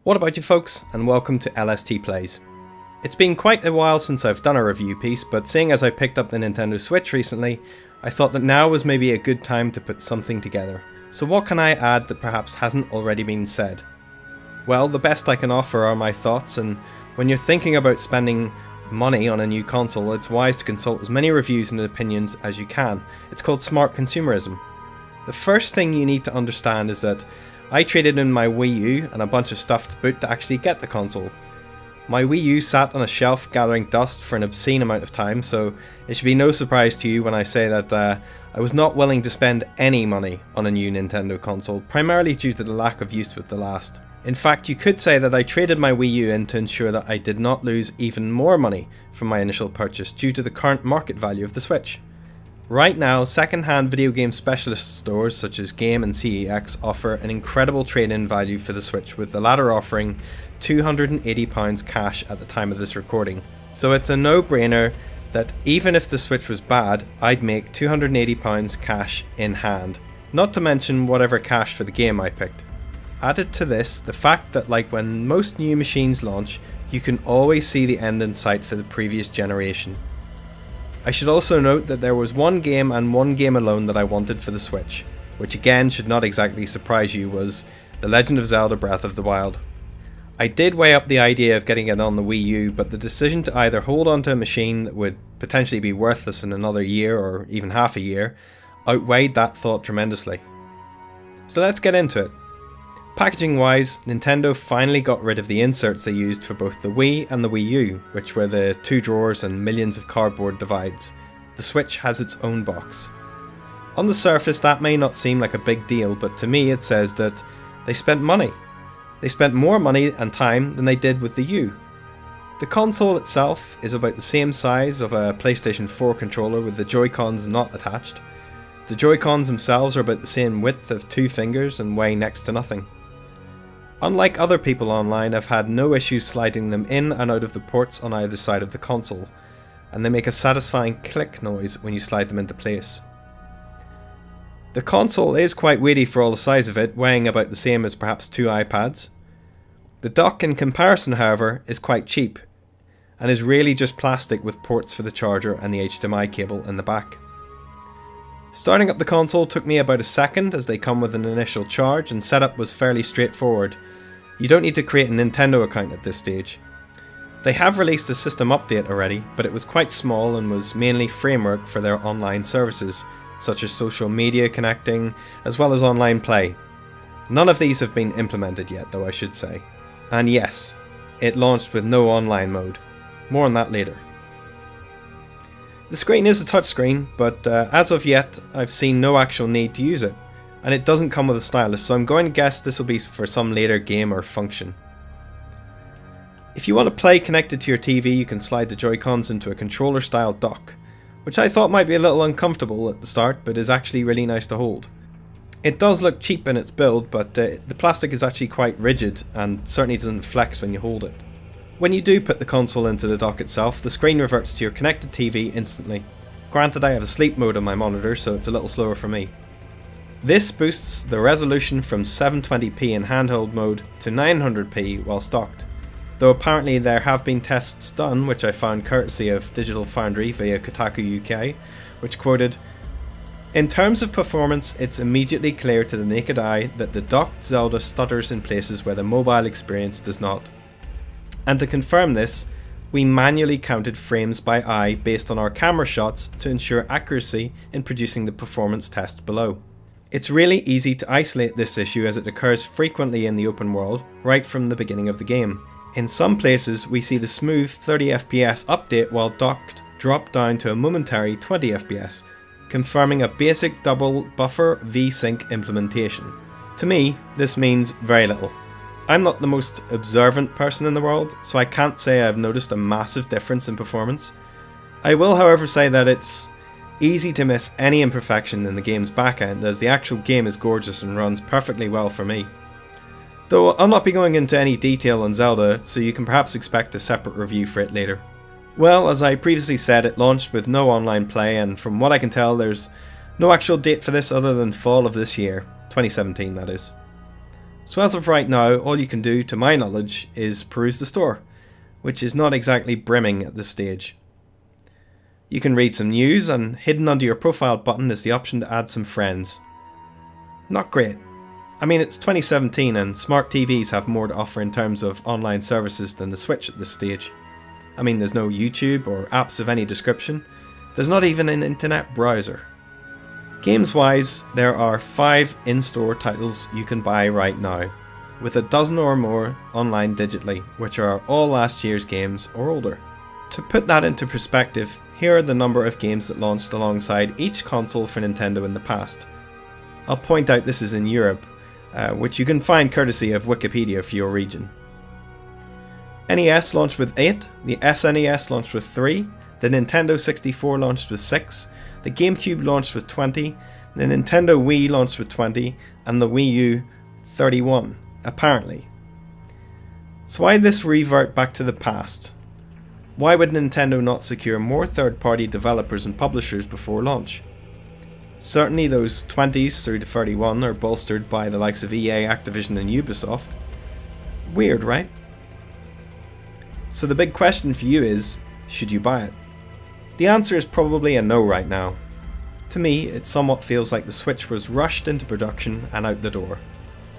What about you folks, and welcome to LST Plays. It's been quite a while since I've done a review piece, but seeing as I picked up the Nintendo Switch recently, I thought that now was maybe a good time to put something together. So what can I add that perhaps hasn't already been said? Well, the best I can offer are my thoughts, and when you're thinking about spending money on a new console, it's wise to consult as many reviews and opinions as you can. It's called smart consumerism. The first thing you need to understand is that I traded in my Wii U and a bunch of stuff to boot to actually get the console. My Wii U sat on a shelf gathering dust for an obscene amount of time, so it should be no surprise to you when I say that I was not willing to spend any money on a new Nintendo console, primarily due to the lack of use with the last. In fact, you could say that I traded my Wii U in to ensure that I did not lose even more money from my initial purchase due to the current market value of the Switch. Right now, second-hand video game specialist stores such as Game and CEX offer an incredible trade-in value for the Switch, with the latter offering £280 cash at the time of this recording. So it's a no-brainer that even if the Switch was bad, I'd make £280 cash in hand, not to mention whatever cash for the game I picked. Added to this, the fact that like when most new machines launch, you can always see the end in sight for the previous generation. I should also note that there was one game and one game alone that I wanted for the Switch, which again should not exactly surprise you, was The Legend of Zelda Breath of the Wild. I did weigh up the idea of getting it on the Wii U, but the decision to either hold onto a machine that would potentially be worthless in another year or even half a year outweighed that thought tremendously. So let's get into it. Packaging wise, Nintendo finally got rid of the inserts they used for both the Wii and the Wii U, which were the two drawers and millions of cardboard divides. The Switch has its own box. On the surface that may not seem like a big deal, but to me it says that they spent money. They spent more money and time than they did with the U. The console itself is about the same size of a PlayStation 4 controller with the Joy-Cons not attached. The Joy-Cons themselves are about the same width of two fingers and weigh next to nothing. Unlike other people online, I've had no issues sliding them in and out of the ports on either side of the console, and they make a satisfying click noise when you slide them into place. The console is quite weighty for all the size of it, weighing about the same as perhaps two iPads. The dock in comparison, however, is quite cheap, and is really just plastic with ports for the charger and the HDMI cable in the back. Starting up the console took me about a second, as they come with an initial charge, and setup was fairly straightforward. You don't need to create a Nintendo account at this stage. They have released a system update already, but it was quite small and was mainly framework for their online services, such as social media connecting, as well as online play. None of these have been implemented yet, though, I should say. And yes, it launched with no online mode. More on that later. The screen is a touchscreen, but as of yet, I've seen no actual need to use it, and it doesn't come with a stylus, so I'm going to guess this will be for some later game or function. If you want to play connected to your TV, you can slide the Joy-Cons into a controller-style dock, which I thought might be a little uncomfortable at the start, but is actually really nice to hold. It does look cheap in its build, but the plastic is actually quite rigid and certainly doesn't flex when you hold it. When you do put the console into the dock itself, the screen reverts to your connected TV instantly. Granted, I have a sleep mode on my monitor, so it's a little slower for me. This boosts the resolution from 720p in handheld mode to 900p while docked, though apparently there have been tests done, which I found courtesy of Digital Foundry via Kotaku UK, which quoted, "In terms of performance, it's immediately clear to the naked eye that the docked Zelda stutters in places where the mobile experience does not. And to confirm this, we manually counted frames by eye based on our camera shots to ensure accuracy in producing the performance test below." It's really easy to isolate this issue, as it occurs frequently in the open world, right from the beginning of the game. In some places, we see the smooth 30fps update while docked drop down to a momentary 20fps, confirming a basic double buffer VSync implementation. To me, this means very little. I'm not the most observant person in the world, so I can't say I've noticed a massive difference in performance. I will, however, say that it's easy to miss any imperfection in the game's backend, as the actual game is gorgeous and runs perfectly well for me. Though I'll not be going into any detail on Zelda, so you can perhaps expect a separate review for it later. Well, as I previously said, it launched with no online play, and from what I can tell, there's no actual date for this other than fall of this year, 2017 that is. So as of right now, all you can do, to my knowledge, is peruse the store, which is not exactly brimming at this stage. You can read some news, and hidden under your profile button is the option to add some friends. Not great. I mean, it's 2017 and smart TVs have more to offer in terms of online services than the Switch at this stage. I mean, there's no YouTube or apps of any description. There's not even an internet browser. Games wise, there are 5 in-store titles you can buy right now, with a dozen or more online digitally, which are all last year's games or older. To put that into perspective, here are the number of games that launched alongside each console for Nintendo in the past. I'll point out this is in Europe, which you can find courtesy of Wikipedia for your region. NES launched with 8, the SNES launched with 3, the Nintendo 64 launched with 6, the GameCube launched with 20, the Nintendo Wii launched with 20, and the Wii U 31, apparently. So why this revert back to the past? Why would Nintendo not secure more third-party developers and publishers before launch? Certainly those 20s through to 31 are bolstered by the likes of EA, Activision and Ubisoft. Weird, right? So the big question for you is, should you buy it? The answer is probably a no right now. To me, it somewhat feels like the Switch was rushed into production and out the door.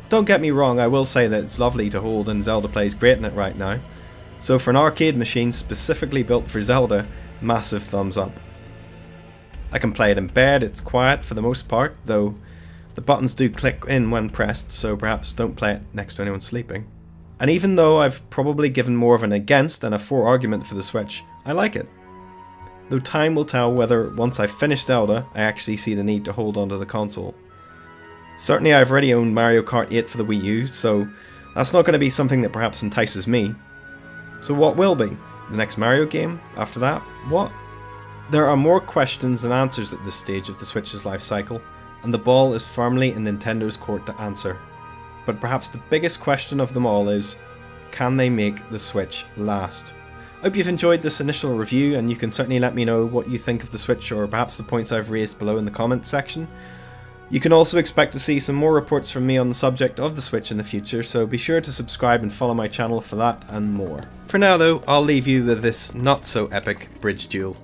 Don't get me wrong, I will say that it's lovely to hold and Zelda plays great in it right now. So for an arcade machine specifically built for Zelda, massive thumbs up. I can play it in bed, it's quiet for the most part, though the buttons do click in when pressed, so perhaps don't play it next to anyone sleeping. And even though I've probably given more of an against than a for argument for the Switch, I like it. Though time will tell whether, once I've finished Zelda, I actually see the need to hold onto the console. Certainly I've already owned Mario Kart 8 for the Wii U, so that's not going to be something that perhaps entices me. So what will be? The next Mario game? After that? What? There are more questions than answers at this stage of the Switch's life cycle, and the ball is firmly in Nintendo's court to answer. But perhaps the biggest question of them all is, can they make the Switch last? I hope you've enjoyed this initial review, and you can certainly let me know what you think of the Switch or perhaps the points I've raised below in the comments section. You can also expect to see some more reports from me on the subject of the Switch in the future, so be sure to subscribe and follow my channel for that and more. For now though, I'll leave you with this not so epic bridge duel.